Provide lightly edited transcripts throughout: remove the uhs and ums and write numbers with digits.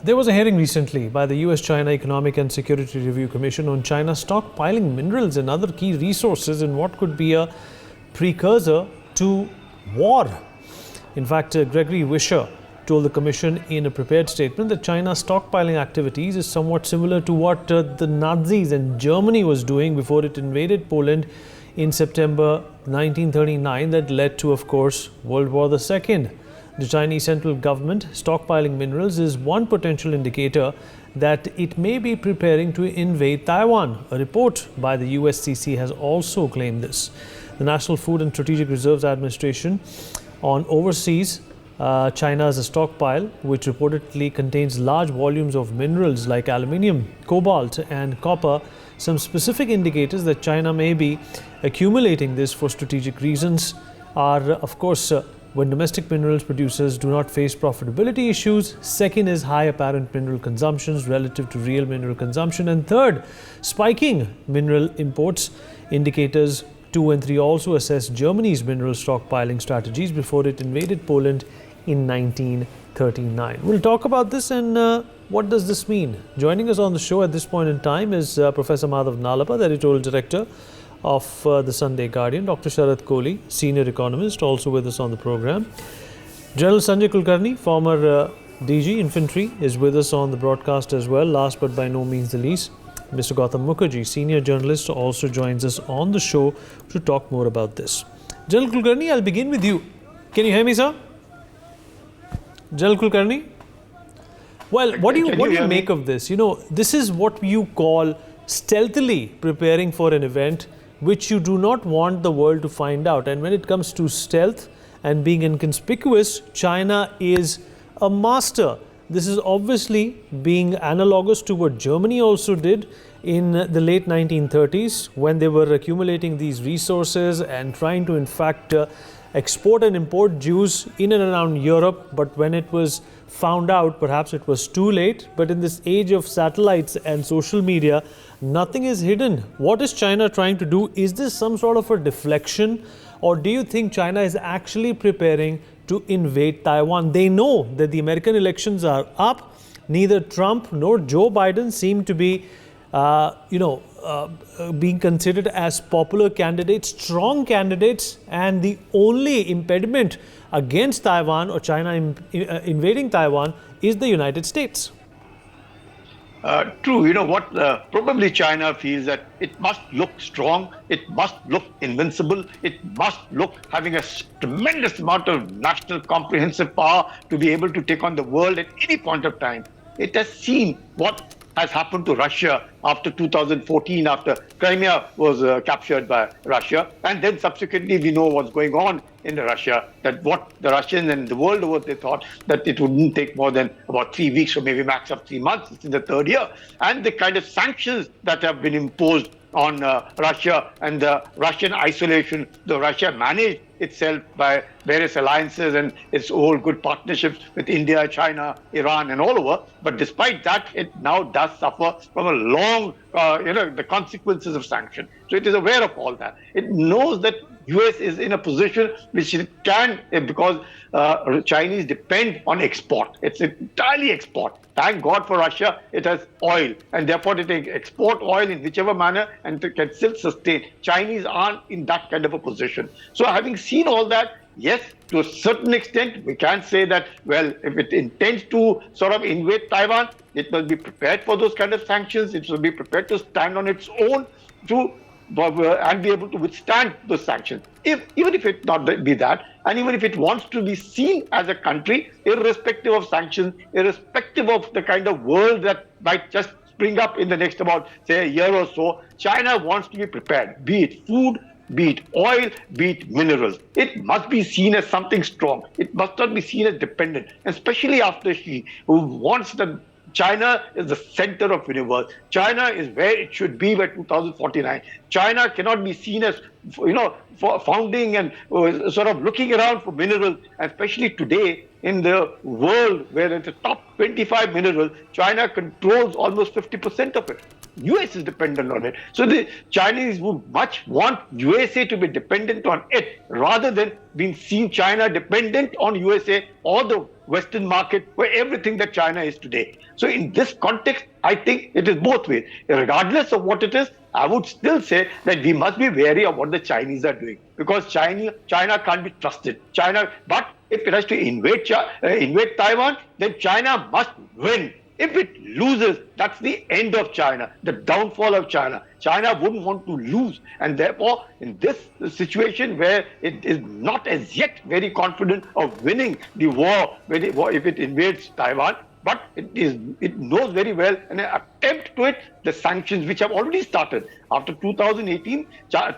There was a hearing recently by the US-China Economic and Security Review Commission on China stockpiling minerals and other key resources in what could be a precursor to war. In fact, Gregory Wisher told the commission in a prepared statement that China's stockpiling activities is somewhat similar to what the Nazis and Germany was doing before it invaded Poland in September 1939 that led to, of course, World War II. The Chinese central government stockpiling minerals is one potential indicator that it may be preparing to invade Taiwan. A report by the USCC has also claimed this. The National Food and Strategic Reserves Administration on overseas China's stockpile, which reportedly contains large volumes of minerals like aluminium, cobalt and copper. Some specific indicators that China may be accumulating this for strategic reasons are, of course, when domestic minerals producers do not face profitability issues. Second is high apparent mineral consumptions relative to real mineral consumption. And third, spiking mineral imports. Indicators 2 and 3 also assess Germany's mineral stockpiling strategies before it invaded Poland in 1939. We'll talk about this and what does this mean. Joining us on the show at this point in time is Professor Madhav Nalapa, the editorial director of the Sunday Guardian, Dr. Sharad Kohli, senior economist, also with us on the program. General Sanjay Kulkarni, former DG Infantry, is with us on the broadcast as well. Last but by no means the least, Mr. Gautam Mukherjee, senior journalist, also joins us on the show to talk more about this. General Kulkarni, I'll begin with you. Can you hear me, sir? General Kulkarni? Well, what do you make of this? You know, this is what you call stealthily preparing for an event which you do not want the world to find out. And when it comes to stealth and being inconspicuous, China is a master. This is obviously being analogous to what Germany also did in the late 1930s when they were accumulating these resources and trying to, in fact, export and import Jews in and around Europe. But when it was found out, perhaps it was too late. But in this age of satellites and social media, nothing is hidden. What is China trying to do? Is this some sort of a deflection? Or do you think China is actually preparing to invade Taiwan? They know that the American elections are up. Neither Trump nor Joe Biden seem to be being considered as popular candidates, strong candidates, and the only impediment against Taiwan or China invading Taiwan is the United States. True. You know what? Probably China feels that it must look strong, it must look invincible, it must look having a tremendous amount of national comprehensive power to be able to take on the world at any point of time. It has seen what has happened to Russia after 2014, after Crimea was captured by Russia. And then subsequently, we know what's going on in Russia, that what the Russians and the world over, they thought that it wouldn't take more than about 3 weeks or maybe max of 3 months. It's in the third year. And the kind of sanctions that have been imposed on Russia and the Russian isolation, the Russia managed itself by various alliances and its whole good partnerships with India, China, Iran and all over. But despite that, it now does suffer from a long, the consequences of sanction. So it is aware of all that. It knows that US is in a position which it can, because Chinese depend on export. It's entirely export. Thank God for Russia, it has oil, and therefore it can export oil in whichever manner and it can still sustain. Chinese aren't in that kind of a position. So having seen all that, yes, to a certain extent, we can say that, well, if it intends to sort of invade Taiwan, it will be prepared for those kind of sanctions. It will be prepared to stand on its own and be able to withstand those sanctions. Even if it not be that, and even if it wants to be seen as a country, irrespective of sanctions, irrespective of the kind of world that might just spring up in the next about, say, a year or so, China wants to be prepared, be it food, be it oil, be it minerals. It must be seen as something strong. It must not be seen as dependent, especially after Xi, who wants the China is the center of the universe. China is where it should be by 2049. China cannot be seen as for founding and sort of looking around for minerals, especially today in the world where in the top 25 minerals, China controls almost 50% of it. US is dependent on it. So the Chinese would much want USA to be dependent on it rather than being seen China dependent on USA or the Western market for everything that China is today. So in this context, I think it is both ways. Regardless of what it is, I would still say that we must be wary of what the Chinese are doing because China can't be trusted. But if it has to invade Taiwan, then China must win. If it loses, that's the end of China, the downfall of China. China wouldn't want to lose. And therefore, in this situation where it is not as yet very confident of winning the war, if it invades Taiwan, but it knows very well an attempt to it, the sanctions which have already started. After 2018,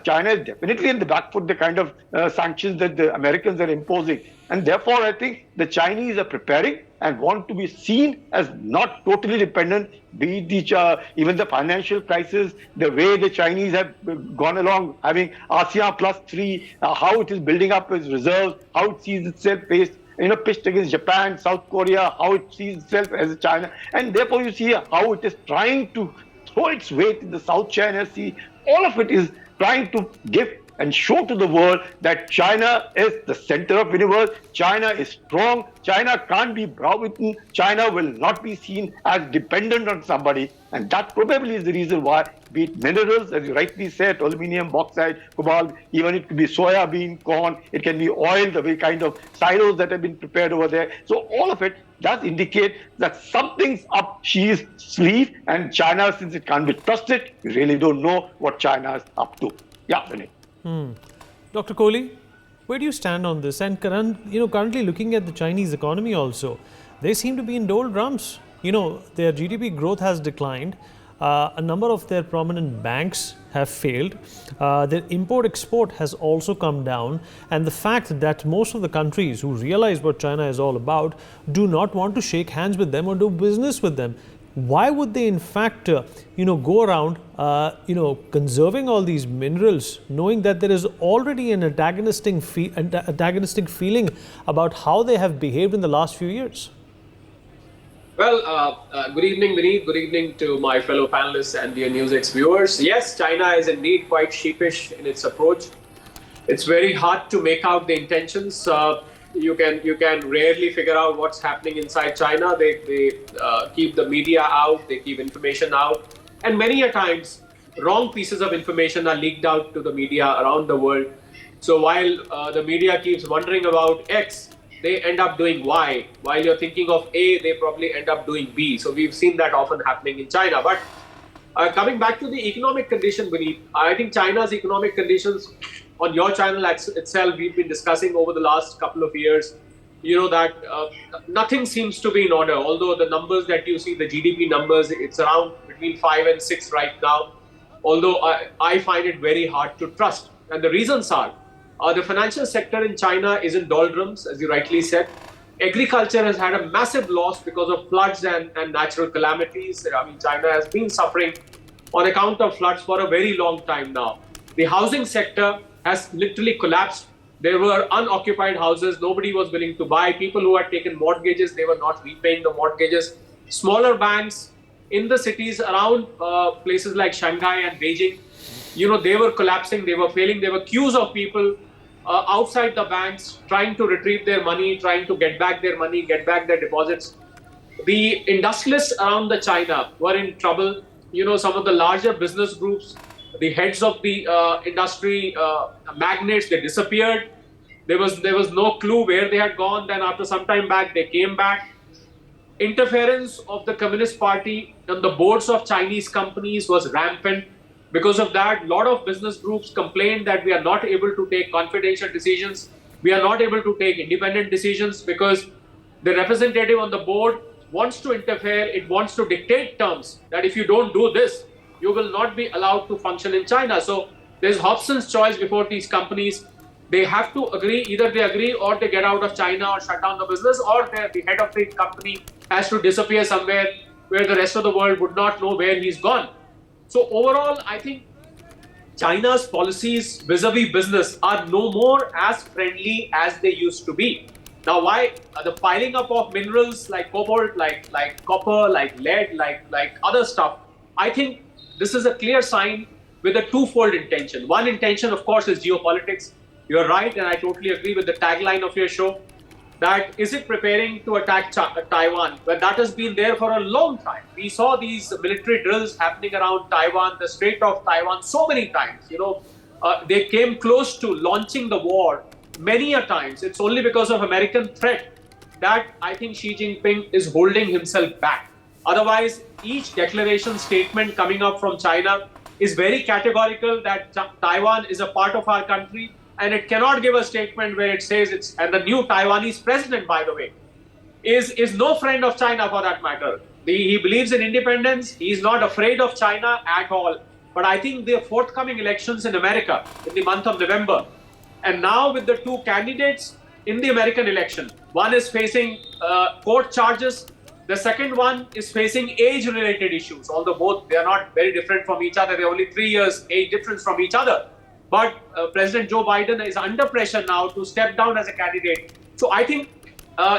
China is definitely in the back foot, the kind of sanctions that the Americans are imposing. And therefore, I think the Chinese are preparing and want to be seen as not totally dependent, be it even the financial crisis, the way the Chinese have gone along, having ASEAN +3, how it is building up its reserves, how it sees itself pitched against Japan, South Korea, how it sees itself as China. And therefore, you see how it is trying to throw its weight in the South China Sea. All of it is trying to give and show to the world that China is the center of the universe. China is strong. China can't be browbeaten. China will not be seen as dependent on somebody. And that probably is the reason why, be it minerals, as you rightly said, aluminium, bauxite, cobalt, even it could be soya bean, corn, it can be oil, the way kind of silos that have been prepared over there. So all of it does indicate that something's up Xi's sleeve, and China, since it can't be trusted, you really don't know what China is up to. Yeah, Vinay. Dr. Kohli, where do you stand on this? And currently looking at the Chinese economy also, they seem to be in doldrums. Their GDP growth has declined. A number of their prominent banks have failed. Their import-export has also come down. And the fact that most of the countries who realize what China is all about do not want to shake hands with them or do business with them. Why would they in fact go around conserving all these minerals, knowing that there is already an antagonistic feeling about how they have behaved in the last few years? Well, good evening, Vineet. Good evening to my fellow panelists and dear NewsX viewers. Yes, China is indeed quite sheepish in its approach. It's very hard to make out the intentions. You can rarely figure out what's happening inside China. They keep the media out, they keep information out, and many a times wrong pieces of information are leaked out to the media around the world. So while the media keeps wondering about X, they end up doing Y. While you're thinking of A, they probably end up doing B. So we've seen that often happening in China. But coming back to the economic condition, Vineet, I think China's economic conditions on your channel itself, we've been discussing over the last couple of years, that nothing seems to be in order. Although the numbers that you see, the GDP numbers, it's around between 5 and 6 right now. Although I find it very hard to trust. And the reasons are, the financial sector in China is in doldrums, as you rightly said. Agriculture has had a massive loss because of floods and natural calamities. I mean, China has been suffering on account of floods for a very long time now. The housing sector has literally collapsed. There were unoccupied houses. Nobody was willing to buy. People who had taken mortgages, they were not repaying the mortgages. Smaller banks in the cities around places like Shanghai and Beijing, they were collapsing. They were failing. There were queues of people outside the banks trying to retrieve their money, trying to get back their money, get back their deposits. The industrialists around the China were in trouble. Some of the larger business groups, the heads of the industry magnates, they disappeared. There was no clue where they had gone. Then after some time back, they came back. Interference of the Communist Party on the boards of Chinese companies was rampant. Because of that, a lot of business groups complained that we are not able to take confidential decisions. We are not able to take independent decisions because the representative on the board wants to interfere. It wants to dictate terms that if you don't do this, you will not be allowed to function in China. So there's Hobson's choice before these companies. They have to agree, either they agree or they get out of China or shut down the business, or the head of the company has to disappear somewhere where the rest of the world would not know where he's gone. So overall, I think China's policies vis-a-vis business are no more as friendly as they used to be. Now, why the piling up of minerals like cobalt, like copper, like lead, like other stuff? I think this is a clear sign with a twofold intention. One intention, of course, is geopolitics. You're right, and I totally agree with the tagline of your show. That is it preparing to attack Taiwan? But that has been there for a long time. We saw these military drills happening around Taiwan, the Strait of Taiwan, so many times. They came close to launching the war many a times. It's only because of American threat that I think Xi Jinping is holding himself back. Otherwise, each declaration statement coming up from China is very categorical that Taiwan is a part of our country, and it cannot give a statement where it says it's, and the new Taiwanese president, by the way, is no friend of China for that matter. He believes in independence. He's not afraid of China at all. But I think the forthcoming elections in America in the month of November, and now with the two candidates in the American election, one is facing court charges. The second one is facing age-related issues, although both, they are not very different from each other. They're only 3 years age difference from each other. But President Joe Biden is under pressure now to step down as a candidate. So I think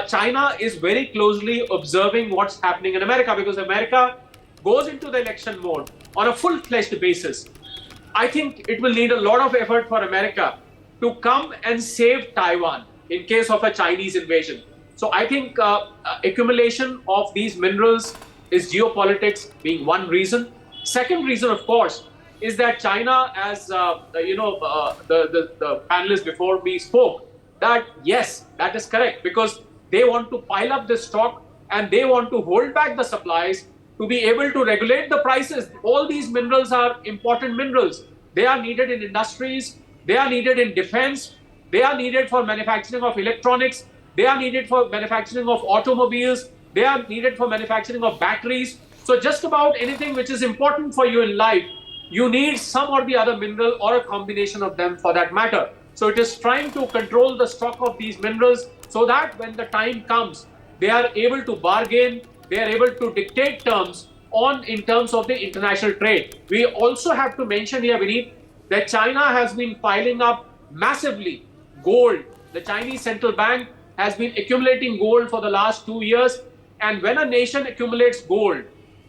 China is very closely observing what's happening in America, because America goes into the election mode on a full-fledged basis. I think it will need a lot of effort for America to come and save Taiwan in case of a Chinese invasion. So I think accumulation of these minerals is geopolitics being one reason. Second reason, of course, is that China, as the panelists before me spoke, that yes, that is correct, because they want to pile up this stock and they want to hold back the supplies to be able to regulate the prices. All these minerals are important minerals. They are needed in industries, they are needed in defense, they are needed for manufacturing of electronics, they are needed for manufacturing of automobiles, they are needed for manufacturing of batteries. So just about anything which is important for you in life, you need some or the other mineral or a combination of them for that matter. So it is trying to control the stock of these minerals so that when the time comes, they are able to bargain, they are able to dictate terms in terms of the international trade. We also have to mention here, Vineet, that China has been piling up massively gold. The Chinese central bank has been accumulating gold for the last 2 years. And when a nation accumulates gold,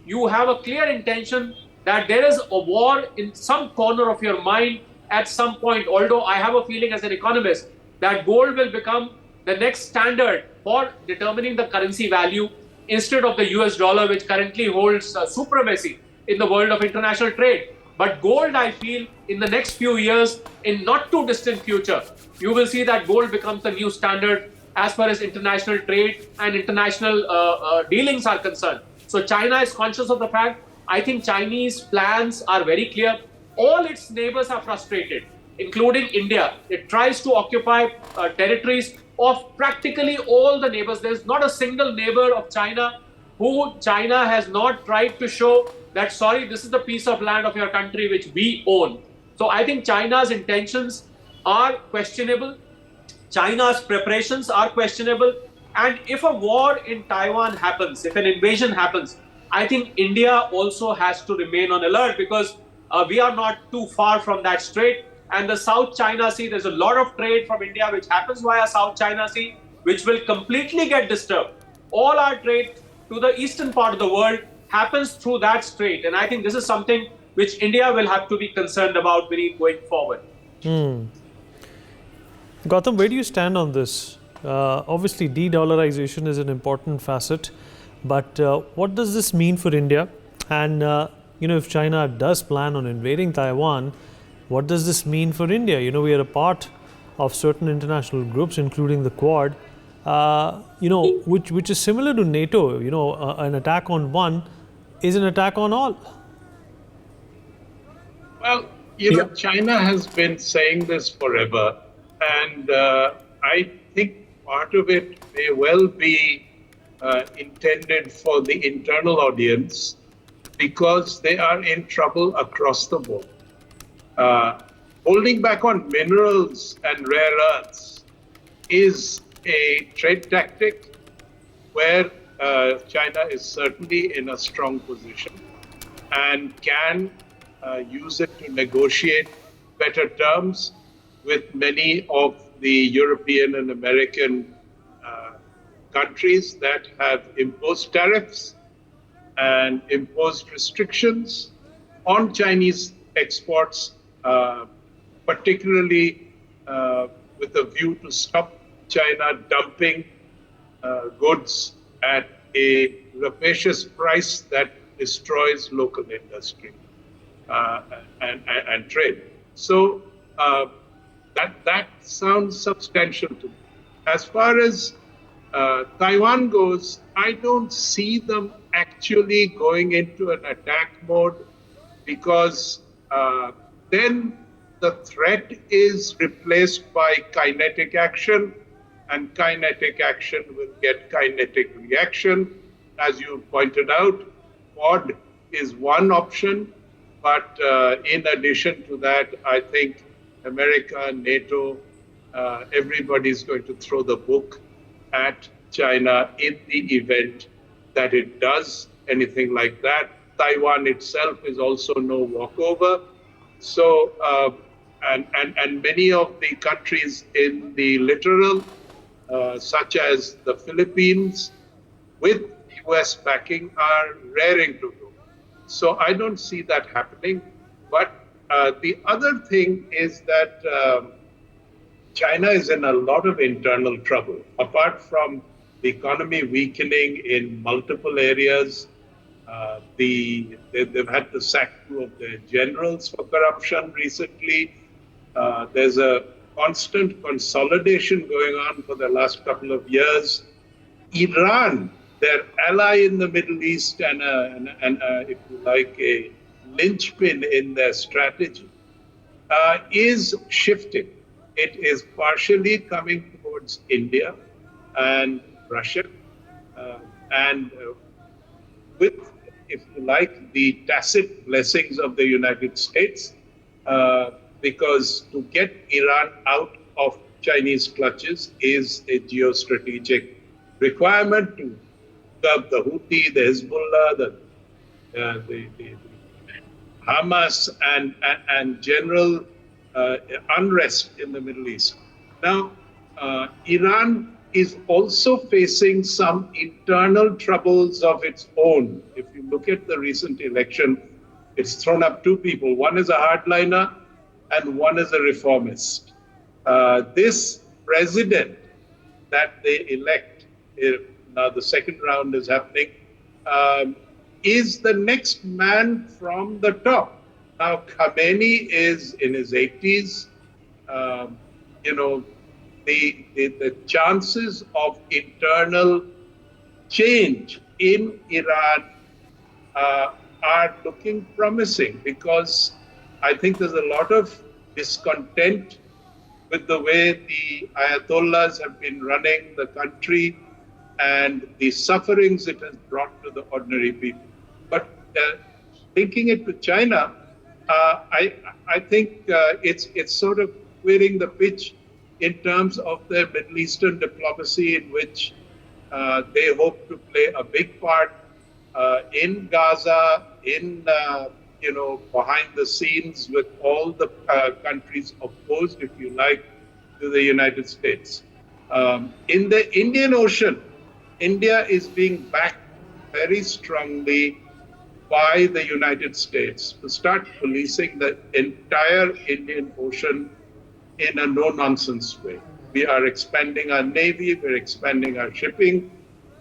you have a clear intention that there is a war in some corner of your mind at some point. Although I have a feeling as an economist that gold will become the next standard for determining the currency value instead of the US dollar, which currently holds supremacy in the world of international trade. But gold, I feel, in the next few years, in not too distant future, you will see that gold becomes the new standard as far as international trade and international dealings are concerned. So China is conscious of the fact. I think Chinese plans are very clear. All its neighbors are frustrated, including India. It tries to occupy territories of practically all the neighbors. There's not a single neighbor of China who China has not tried to show that, sorry, this is the piece of land of your country which we own. So I think China's intentions are questionable. China's preparations are questionable. And if a war in Taiwan happens, if an invasion happens, I think India also has to remain on alert, because we are not too far from that strait. And the South China Sea, there's a lot of trade from India which happens via South China Sea, which will completely get disturbed. All our trade to the eastern part of the world happens through that strait. And I think this is something which India will have to be concerned about going forward. Gautam, where do you stand on this? Obviously, de-dollarization is an important facet, but what does this mean for India? And if China does plan on invading Taiwan, what does this mean for India? We are a part of certain international groups, including the Quad, which is similar to NATO. An attack on one is an attack on all. Well, China has been saying this forever, and I think part of it may well be intended for the internal audience, because they are in trouble across the board. Holding back on minerals and rare earths is a trade tactic where China is certainly in a strong position and can use it to negotiate better terms with many of the European and American countries that have imposed tariffs and imposed restrictions on Chinese exports, particularly with a view to stop China dumping goods at a rapacious price that destroys local industry and trade. So that sounds substantial to me. As far as Taiwan goes, I don't see them actually going into an attack mode because then the threat is replaced by kinetic action, and kinetic action will get kinetic reaction. As you pointed out, Quad is one option, but in addition to that, I think America, NATO, everybody's going to throw the book at China in the event that it does anything like that. Taiwan itself is also no walkover. So, and many of the countries in the littoral, such as the Philippines, with US backing, are raring to go. So I don't see that happening. But the other thing is that China is in a lot of internal trouble. Apart from the economy weakening in multiple areas, they've had to sack two of their generals for corruption recently. There's a constant consolidation going on for the last couple of years. Iran, their ally in the Middle East and if you like, a linchpin in their strategy, is shifting. It is partially coming towards India and Russia, and with, if you like, the tacit blessings of the United States, because to get Iran out of Chinese clutches is a geostrategic requirement to curb the Houthi, the Hezbollah, the Hamas, and general unrest in the Middle East. Now, Iran is also facing some internal troubles of its own. If you look at the recent election, it's thrown up two people. One is a hardliner and one is a reformist. This president that they elect, now the second round is happening, is the next man from the top. Now, Khamenei is in his 80s. The chances of internal change in Iran are looking promising, because I think there's a lot of discontent with the way the Ayatollahs have been running the country and the sufferings it has brought to the ordinary people. But linking it to China, I think it's sort of clearing the pitch in terms of their Middle Eastern diplomacy, in which they hope to play a big part in Gaza, in behind the scenes with all the countries opposed, if you like, to the United States. In the Indian Ocean, India is being backed very strongly by the United States to start policing the entire Indian Ocean in a no-nonsense way. We are expanding our Navy, we're expanding our shipping,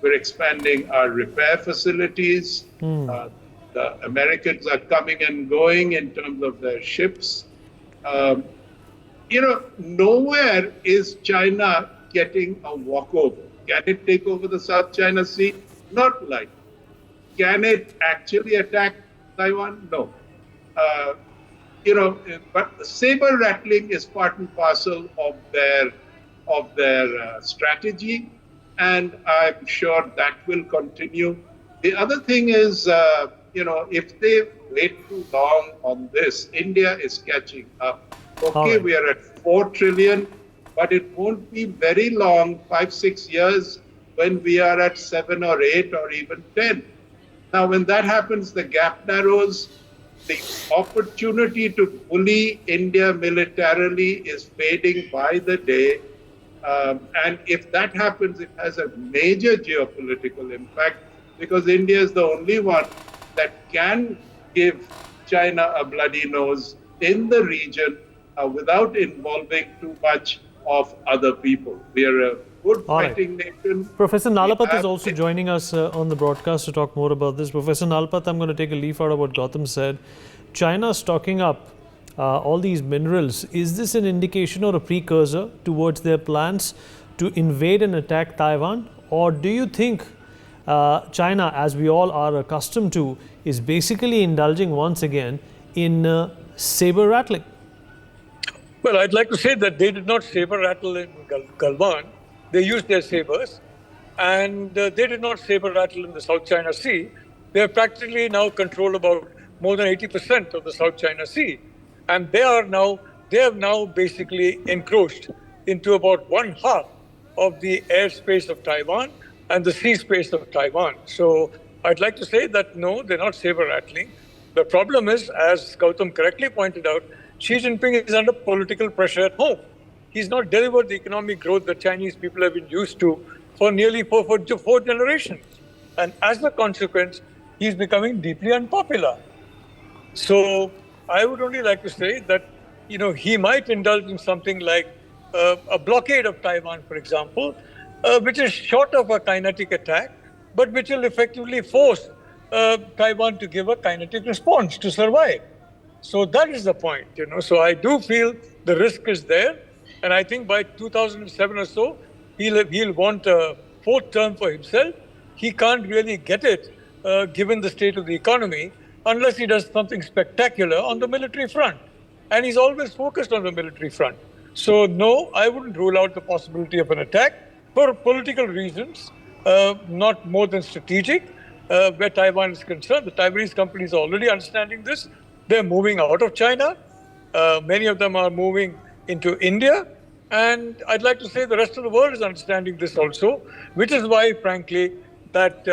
we're expanding our repair facilities. The Americans are coming and going in terms of their ships. Nowhere is China getting a walkover. Can it take over the South China Sea? Not likely. Can it actually attack Taiwan? No. But the saber rattling is part and parcel of their strategy, and I'm sure that will continue. The other thing is, if they wait too long on this, India is catching up. Okay, right. We are at 4 trillion, but it won't be very long, 5-6 years, when we are at 7 or 8 or even 10. Now, when that happens, the gap narrows, the opportunity to bully India militarily is fading by the day. And if that happens, it has a major geopolitical impact because India is the only one that can give China a bloody nose in the region without involving too much of other people. We are a good All right. fighting nation. Professor We Nalapat is have- also joining us on the broadcast to talk more about this. Professor Nalapat, I'm going to take a leaf out of what Gautam said. China stocking up all these minerals. Is this an indication or a precursor towards their plans to invade and attack Taiwan? Or do you think China, as we all are accustomed to, is basically indulging once again in saber rattling? Well, I'd like to say that they did not saber rattle in Galwan. They used their sabers, and they did not saber rattle in the South China Sea. They have practically now control about more than 80% of the South China Sea, and they have now basically encroached into about one half of the airspace of Taiwan and the sea space of Taiwan. So I'd like to say that no, they're not saber rattling. The problem is, as Gautam correctly pointed out, Xi Jinping is under political pressure at home. He's not delivered the economic growth that Chinese people have been used to for nearly four generations. And as a consequence, he's becoming deeply unpopular. So I would only like to say that, he might indulge in something like a blockade of Taiwan, for example, which is short of a kinetic attack, but which will effectively force Taiwan to give a kinetic response to survive. So that is the point, So I do feel the risk is there. And I think by 2007 or so, he'll want a fourth term for himself. He can't really get it, given the state of the economy, unless he does something spectacular on the military front. And he's always focused on the military front. So no, I wouldn't rule out the possibility of an attack for political reasons, not more than strategic, where Taiwan is concerned. The Taiwanese companies are already understanding this. They're moving out of China. Many of them are moving into India. And I'd like to say the rest of the world is understanding this also, which is why, frankly, that,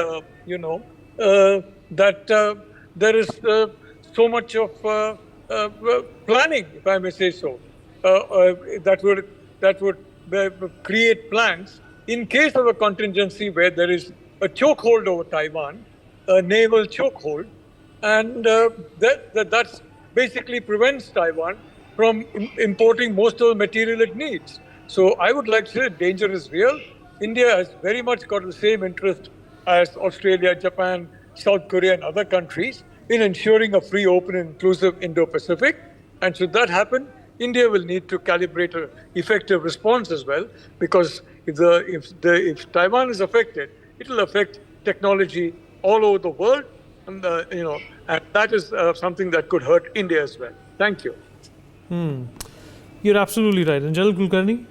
there is so much of planning, if I may say so, that would create plans in case of a contingency where there is a chokehold over Taiwan, a naval chokehold, and that basically prevents Taiwan from importing most of the material it needs. So I would like to say the danger is real. India has very much got the same interest as Australia, Japan, South Korea, and other countries in ensuring a free, open, and inclusive Indo-Pacific. And should that happen, India will need to calibrate an effective response as well, because if Taiwan is affected, it will affect technology all over the world, and and that is something that could hurt India as well. Thank you. You're absolutely right. And General Kulkarni,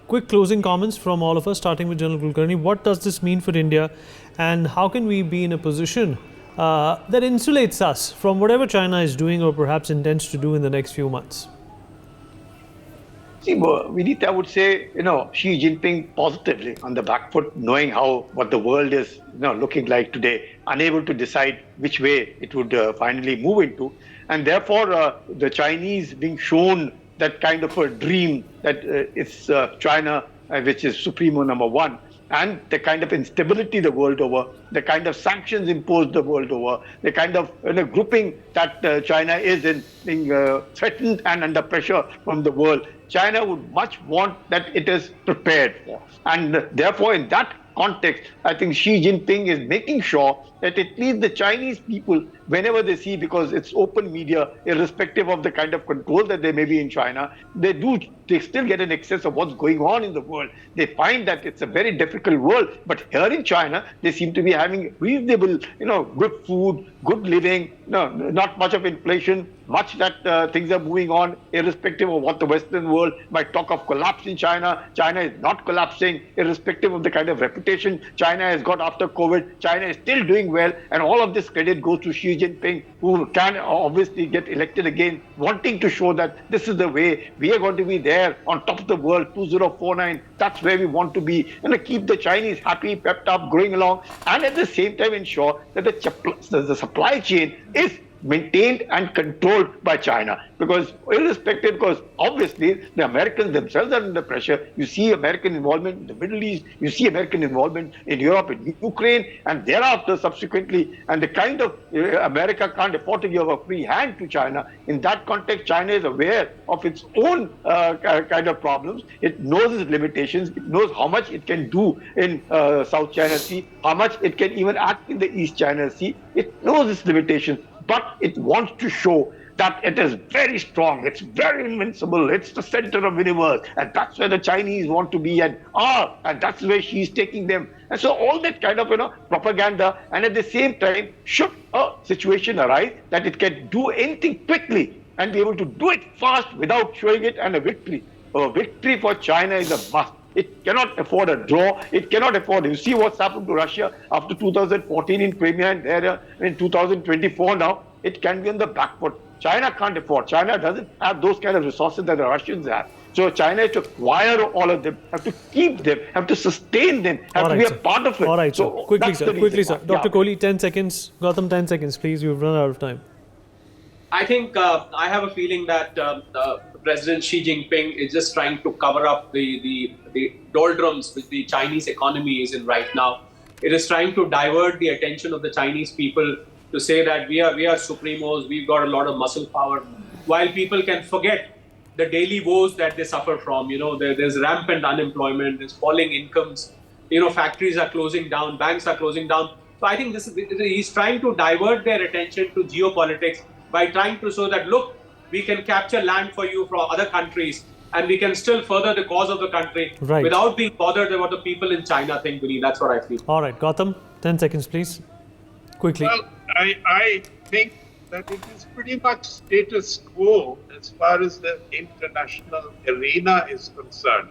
quick closing comments from all of us, starting with General Kulkarni. What does this mean for India, and how can we be in a position that insulates us from whatever China is doing or perhaps intends to do in the next few months? See, Vinit, I would say, Xi Jinping positively on the back foot, knowing what the world is, looking like today, unable to decide which way it would finally move into. And therefore, the Chinese being shown that kind of a dream that it's China, which is supremo number one, and the kind of instability the world over, the kind of sanctions imposed the world over, the kind of grouping that China is in, being threatened and under pressure from the world. China would much want that it is prepared for. And therefore, in that context, I think Xi Jinping is making sure that at least the Chinese people, whenever they see, because it's open media, irrespective of the kind of control that they may be in China, they still get an access of what's going on in the world. They find that it's a very difficult world, but here in China, they seem to be having reasonable, good food, good living, not much of inflation, much that things are moving on, irrespective of what the Western world might talk of collapse in China. China is not collapsing, irrespective of the kind of reputation China has got after COVID. China is still doing well, and all of this credit goes to Xi Jinping, who can obviously get elected again, wanting to show that this is the way we are going to be there on top of the world, 2049. That's where we want to be, and keep the Chinese happy, pepped up, going along, and at the same time ensure that the supply chain is maintained and controlled by China. Because irrespective, because obviously the Americans themselves are under pressure. You see American involvement in the Middle East, you see American involvement in Europe, in Ukraine, and thereafter subsequently, and the kind of America can't afford to give a free hand to China. In that context, China is aware of its own kind of problems. It knows its limitations. It knows how much it can do in South China Sea, how much it can even act in the East China Sea. It knows its limitations, but it wants to show that it is very strong, it's very invincible, it's the center of the universe, and that's where the Chinese want to be and are, and that's where she's taking them. And so all that kind of propaganda, and at the same time, should a situation arise that it can do anything quickly and be able to do it fast without showing it and a victory. A victory for China is a must. It cannot afford a draw. It cannot afford. You see what's happened to Russia after 2014 in Crimea and there in 2024 now. It can be on the back foot. China can't afford. China doesn't have those kind of resources that the Russians have. So China has to acquire all of them, have to keep them, have to sustain them, have to be a part of it. All right, so sir. Quickly, sir. Dr. Kohli, 10 seconds. Gautam, 10 seconds, please. You've run out of time. I think I have a feeling that President Xi Jinping is just trying to cover up the doldrums which the Chinese economy is in right now. It is trying to divert the attention of the Chinese people to say that we are supremos, we've got a lot of muscle power, while people can forget the daily woes that they suffer from. There's rampant unemployment, there's falling incomes, factories are closing down, banks are closing down. So I think he's trying to divert their attention to geopolitics by trying to show that, look, we can capture land for you from other countries and we can still further the cause of the country without being bothered about the people in China think. That's what I feel. All right, Gautam, 10 seconds, please. Quickly. Well, I think that it is pretty much status quo as far as the international arena is concerned.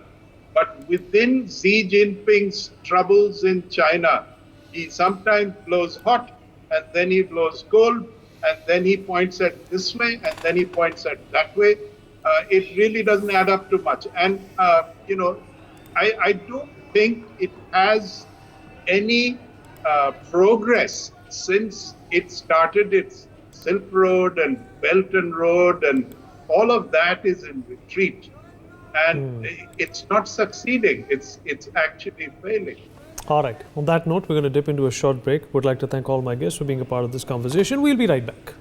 But within Xi Jinping's troubles in China, he sometimes blows hot and then he blows cold and then he points at this way and then he points at that way. It really doesn't add up to much. And, I don't think it has any progress since it started its Silk Road and Belt and Road, and all of that is in retreat. And it's not succeeding. It's actually failing. All right. On that note, we're going to dip into a short break. Would like to thank all my guests for being a part of this conversation. We'll be right back.